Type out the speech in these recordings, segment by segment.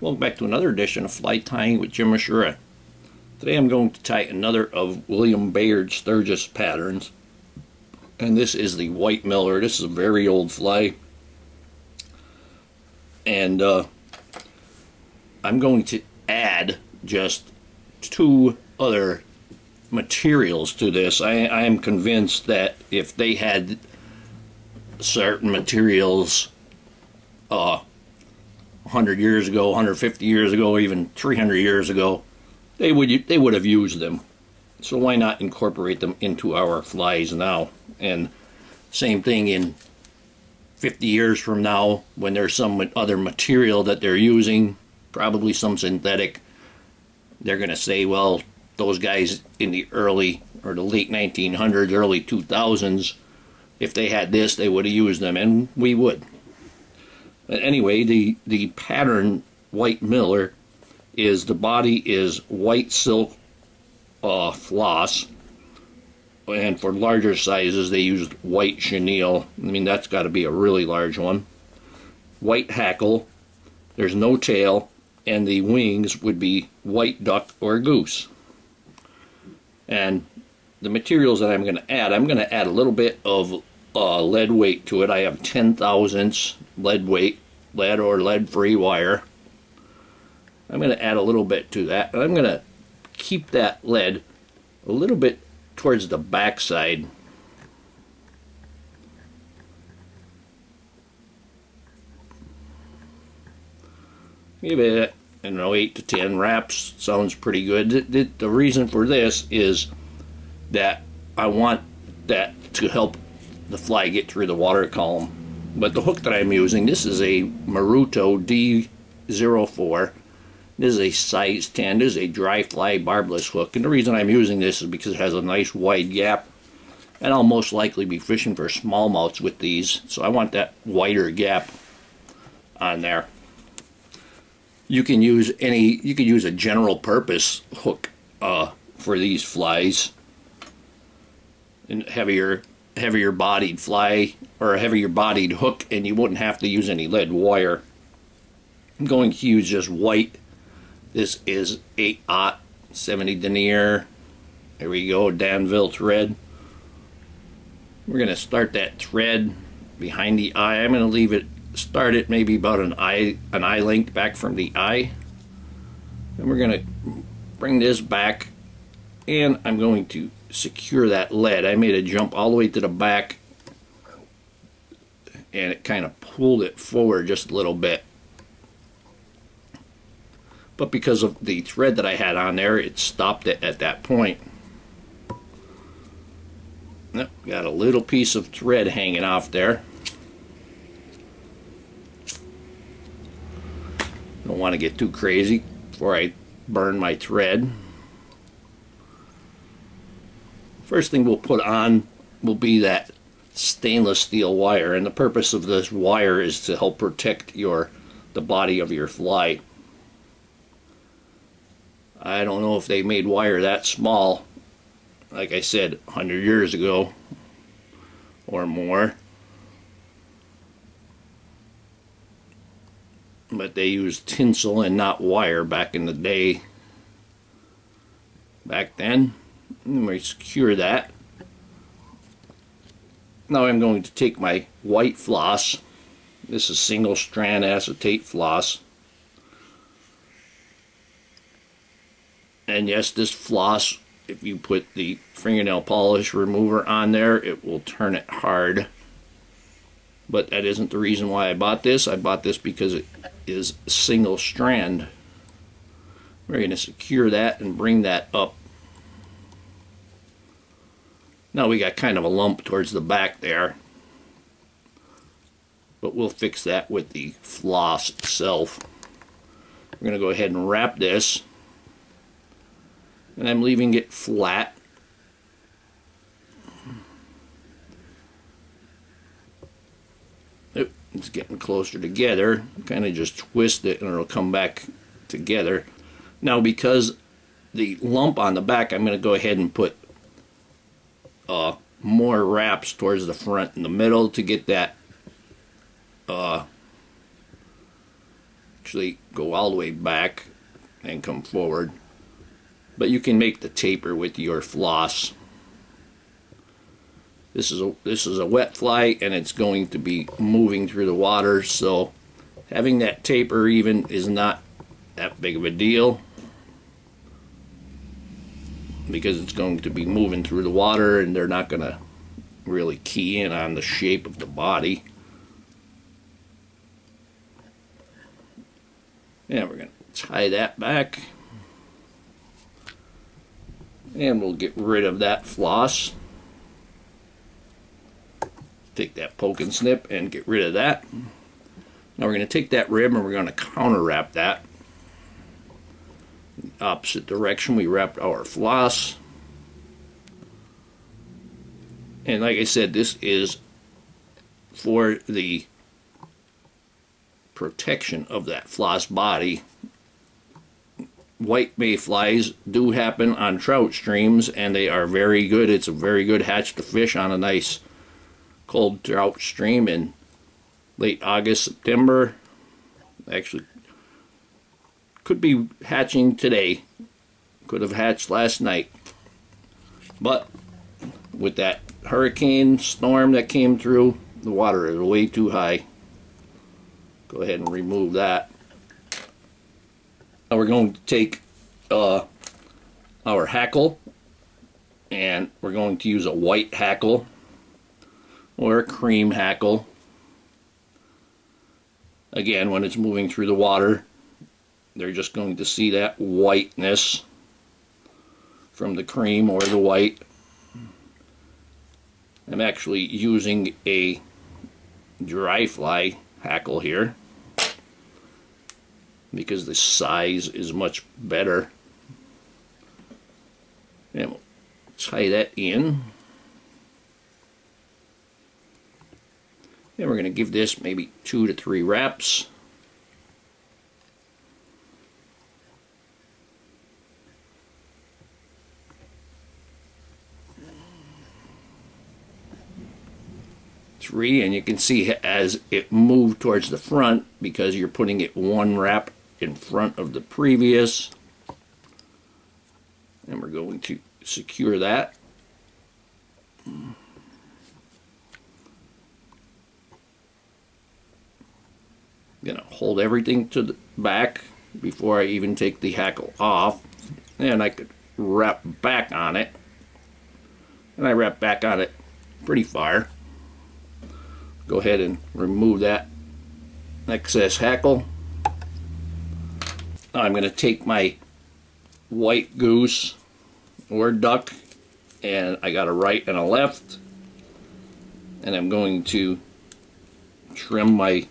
Welcome back to another edition of Fly Tying with Jim Misiura. Today I'm going to tie another of William Bayard's Sturgis patterns. And this is the White Miller. This is a very old fly. And I'm going to add just two other materials to this. I am convinced that if they had certain materials 100 years ago, 150 years ago, even 300 years ago, they would have used them. So why not incorporate them into our flies now? And same thing in 50 years from now, when there's some other material that they're using, probably some synthetic, they're going to say, well, those guys in the early or the late 1900s, early 2000s, if they had this, they would have used them, and we would. But anyway, the pattern White Miller is, the body is white silk floss, and for larger sizes they used white chenille. I mean, that's got to be a really large one. White hackle, there's no tail, and the wings would be white duck or goose. And the materials that I'm going to add a little bit of lead weight to it. I have 10 thousandths lead weight, lead or lead-free wire. I'm going to add a little bit to that, and I'm going to keep that lead a little bit towards the back side. Give it, I don't know, 8 to 10 wraps. Sounds pretty good. The reason for this is that I want that to help the fly get through the water column. But the hook that I'm using, this is a Maruto D04. This is a size 10. This is a dry fly barbless hook, and the reason I'm using this is because it has a nice wide gap, and I'll most likely be fishing for smallmouths with these, so I want that wider gap on there. You can use a general purpose hook for these flies, and heavier bodied fly or a heavier bodied hook, and you wouldn't have to use any lead wire. I'm going to use just white. This is 8/0 70 denier. There we go, Danville thread. We're going to start that thread behind the eye. I'm going to leave it, start it maybe about an eye length back from the eye. And we're going to bring this back, and I'm going to secure that lead. I made a jump all the way to the back, and it kind of pulled it forward just a little bit. But because of the thread that I had on there, it stopped it at that point. Yep, got a little piece of thread hanging off there. Don't want to get too crazy before I burn my thread. First thing we'll put on will be that stainless steel wire, and the purpose of this wire is to help protect the body of your fly. I don't know if they made wire that small, like I said, 100 years ago or more, but they used tinsel and not wire back in the day. Back then. And we secure that. Now I'm going to take my white floss. This is single strand acetate floss. And yes, this floss, if you put the fingernail polish remover on there, it will turn it hard. But that isn't the reason why I bought this. I bought this because it is single strand. We're going to secure that and bring that up. Now we got kind of a lump towards the back there, but we'll fix that with the floss itself. We're going to go ahead and wrap this, and I'm leaving it flat. It's getting closer together. Kind of just twist it and it'll come back together. Now, because the lump on the back, I'm going to go ahead and put more wraps towards the front and the middle to get that actually go all the way back and come forward. But you can make the taper with your floss. This is a wet fly, and it's going to be moving through the water, so having that taper even is not that big of a deal, because it's going to be moving through the water and they're not going to really key in on the shape of the body. And we're going to tie that back, and we'll get rid of that floss. Take that poke and snip and get rid of that. Now we're going to take that rib and we're going to counter wrap that. Opposite direction we wrapped our floss. And like I said, this is for the protection of that floss body. White mayflies do happen on trout streams, and they are very good. It's a very good hatch to fish on a nice cold trout stream in late August, September. Actually, could be hatching today. Could have hatched last night. But with that hurricane storm that came through, the water is way too high. Go ahead and remove that. Now we're going to take our hackle, and we're going to use a white hackle or a cream hackle. Again, when it's moving through the water, they're just going to see that whiteness from the cream or the white. I'm actually using a dry fly hackle here because the size is much better. And we'll tie that in. And we're going to give this maybe 2 to 3 wraps. And you can see as it moved towards the front, because you're putting it 1 wrap in front of the previous. And we're going to secure that. Gonna hold everything to the back before I even take the hackle off, and I could wrap back on it, and I wrap back on it pretty far. Go ahead and remove that excess hackle. Now I'm going to take my white goose or duck, and I got a right and a left, and I'm going to trim my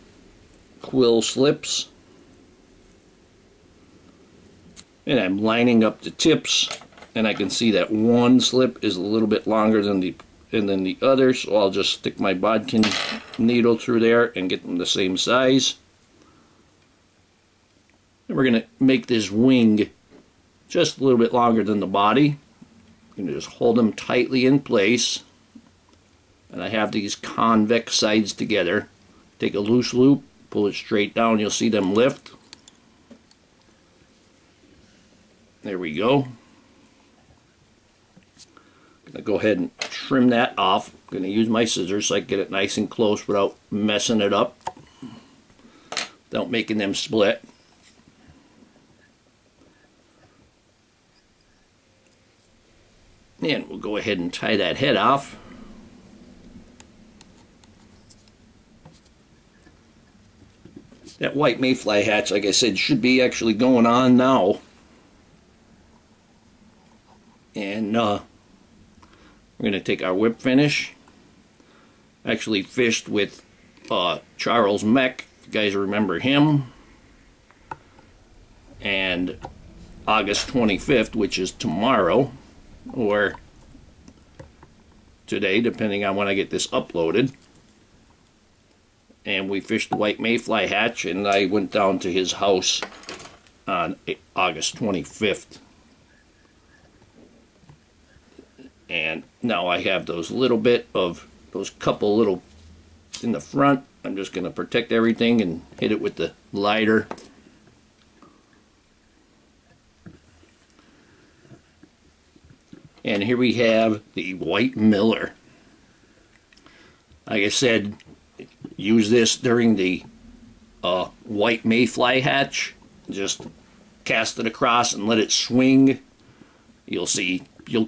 quill slips, and I'm lining up the tips, and I can see that one slip is a little bit longer than the other, so I'll just stick my bodkin needle through there and get them the same size. And we're going to make this wing just a little bit longer than the body. I'm going to just hold them tightly in place, and I have these convex sides together. Take a loose loop, pull it straight down, you'll see them lift. There we go. I'm going to go ahead and trim that off. I'm going to use my scissors so I can get it nice and close without messing it up, without making them split. And we'll go ahead and tie that head off. That white mayfly hatch, like I said, should be actually going on now. And we're going to take our whip finish. Actually fished with Charles Meck, if you guys remember him. And August 25th, which is tomorrow, or today, depending on when I get this uploaded. And we fished the white mayfly hatch, and I went down to his house on August 25th. And now I have those couple little in the front. I'm just going to protect everything and hit it with the lighter And here we have the white miller. Like I said, use this during the white mayfly hatch. Just cast it across and let it swing. You'll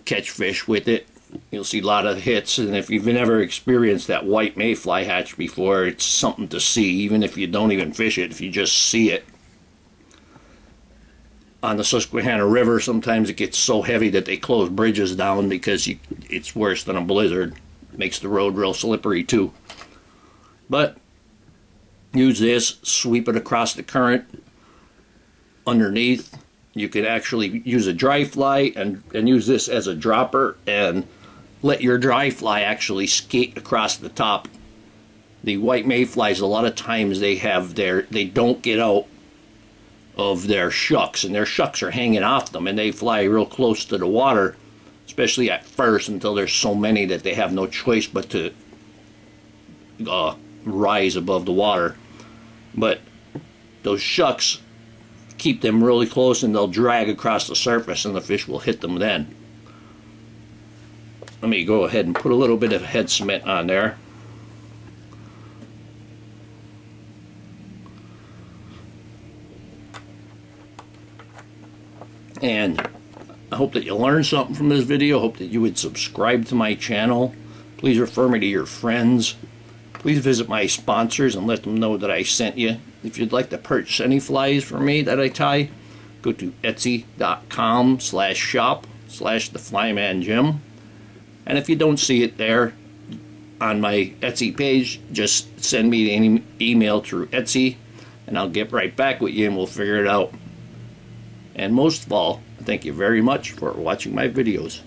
catch fish with it. You'll see a lot of hits, and if you've never experienced that white mayfly hatch before, it's something to see, even if you don't even fish it, if you just see it. On the Susquehanna River, sometimes it gets so heavy that they close bridges down because it's worse than a blizzard. It makes the road real slippery too. But use this, sweep it across the current underneath. You could actually use a dry fly and use this as a dropper and let your dry fly actually skate across the top. The white mayflies, a lot of times they don't get out of their shucks, and their shucks are hanging off them, and they fly real close to the water, especially at first, until there's so many that they have no choice but to rise above the water. But those shucks keep them really close, and they'll drag across the surface, and the fish will hit them then. Let me go ahead and put a little bit of head cement on there. And I hope that you learned something from this video. I hope that you would subscribe to my channel. Please refer me to your friends. Please visit my sponsors and let them know that I sent you. If you'd like to purchase any flies from me that I tie, go to etsy.com/shop/theflymanjim. And if you don't see it there on my Etsy page, just send me an email through Etsy, and I'll get right back with you and we'll figure it out. And most of all, thank you very much for watching my videos.